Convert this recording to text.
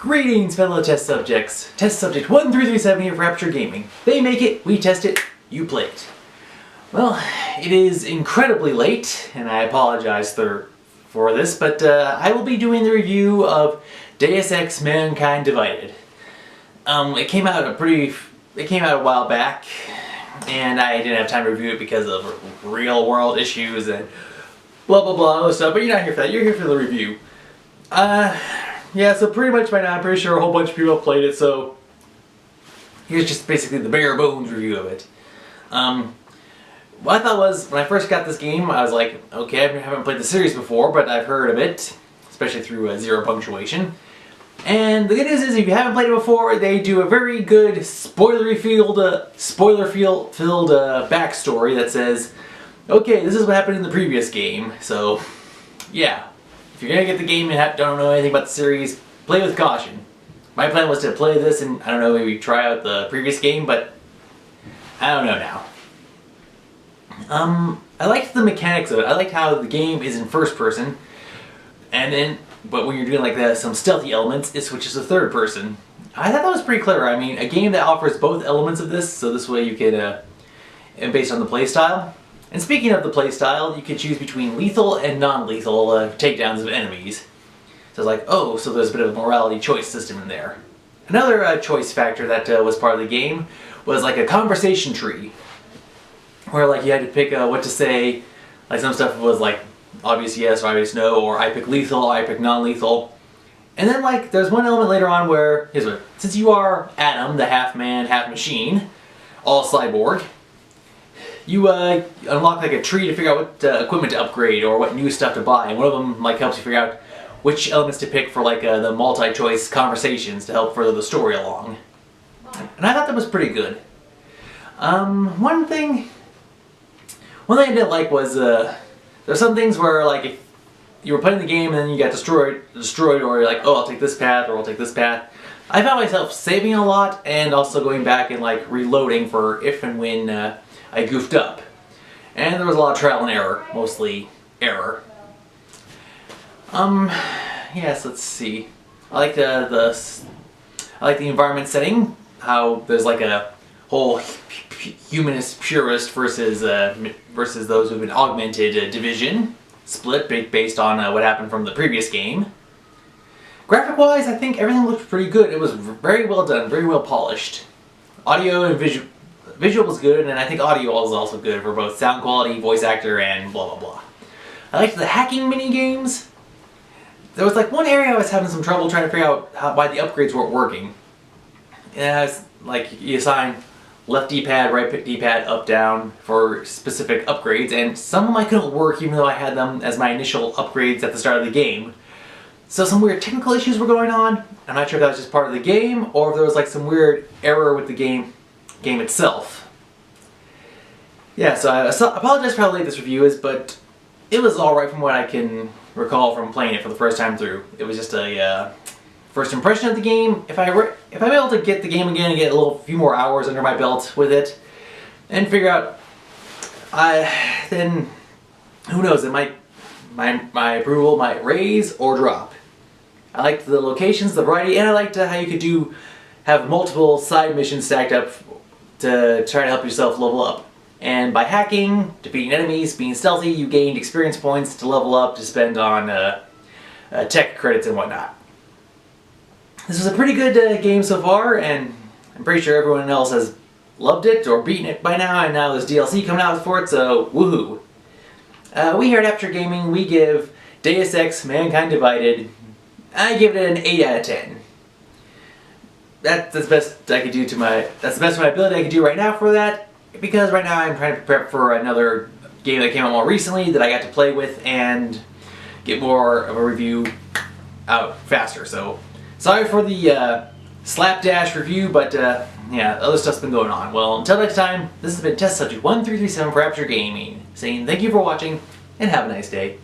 Greetings, fellow test subjects. Test subject 1337 here for Aperture Gaming. They make it, we test it, you play it. Well, it is incredibly late, and I apologize for this, but I will be doing the review of Deus Ex: Mankind Divided. It came out a while back, and I didn't have time to review it because of real world issues and blah blah blah other stuff. But you're not here for that. You're here for the review. Yeah, so pretty much by now I'm pretty sure a whole bunch of people have played it, so here's just basically the bare bones review of it. What I thought was, when I first got this game, I was like, okay, I haven't played the series before, but I've heard of it, especially through Zero Punctuation. And the good news is, if you haven't played it before, they do a very good spoiler-filled backstory that says, okay, this is what happened in the previous game, so yeah. If you're gonna get the game and don't know anything about the series, play with caution. My plan was to play this and, I don't know, maybe try out the previous game, but I don't know now. I liked the mechanics of it. I liked how the game is in first person, but when you're doing like some stealthy elements, it switches to third person. I thought that was pretty clever. I mean, a game that offers both elements of this, so this way you could, and based on the playstyle. And speaking of the playstyle, you could choose between lethal and non-lethal takedowns of enemies. So it's like, oh, so there's a bit of a morality choice system in there. Another choice factor that was part of the game was like a conversation tree, where like you had to pick what to say. Like some stuff was like obvious yes or obvious no, or I pick lethal, I pick non-lethal. And then like there's one element later on where, here's what, since you are Adam, the half man, half machine, all cyborg, you unlock like a tree to figure out what equipment to upgrade or what new stuff to buy, and one of them like helps you figure out which elements to pick for like the multi-choice conversations to help further the story along. And I thought that was pretty good. One thing I didn't like was there's some things where like if you were playing the game and then you got destroyed, or you're like, oh, I'll take this path or I'll take this path. I found myself saving a lot and also going back and like reloading for if and when I goofed up. And there was a lot of trial and error, mostly error. Yes, let's see. I like the environment setting, how there's like a whole humanist purist versus those who've been augmented division split based on what happened from the previous game. Graphic-wise, I think everything looked pretty good. It was very well done, very well polished. Audio and visual was good, and I think audio was also good for both sound quality, voice actor, and blah blah blah. I liked the hacking mini games. There was like one area I was having some trouble trying to figure out why the upgrades weren't working. And I was like, you assign left D-pad, right D-pad, up, down for specific upgrades, and some of them I couldn't work even though I had them as my initial upgrades at the start of the game. So some weird technical issues were going on. I'm not sure if that was just part of the game, or if there was like some weird error with the game itself. Yeah, so I apologize for how late this review is, but it was alright from what I can recall from playing it for the first time through. It was just a first impression of the game. If I'm able to get the game again and get a few more hours under my belt with it, and figure out, then who knows, my approval might raise or drop. I liked the locations, the variety, and I liked how you could have multiple side missions stacked up to try to help yourself level up. And by hacking, defeating enemies, being stealthy, you gained experience points to level up to spend on tech credits and whatnot. This was a pretty good game so far, and I'm pretty sure everyone else has loved it or beaten it by now, and now there's DLC coming out for it, so woohoo! We here at Aperture Gaming, we give Deus Ex: Mankind Divided, I give it an 8 out of 10. That's the best I could do that's the best of my ability I could do right now for that, because right now I'm trying to prep for another game that came out more recently that I got to play with and get more of a review out faster. So sorry for the slapdash review, but yeah, other stuff's been going on. Well, until next time, this has been Test Subject 1337 for Aperture Gaming, saying thank you for watching and have a nice day.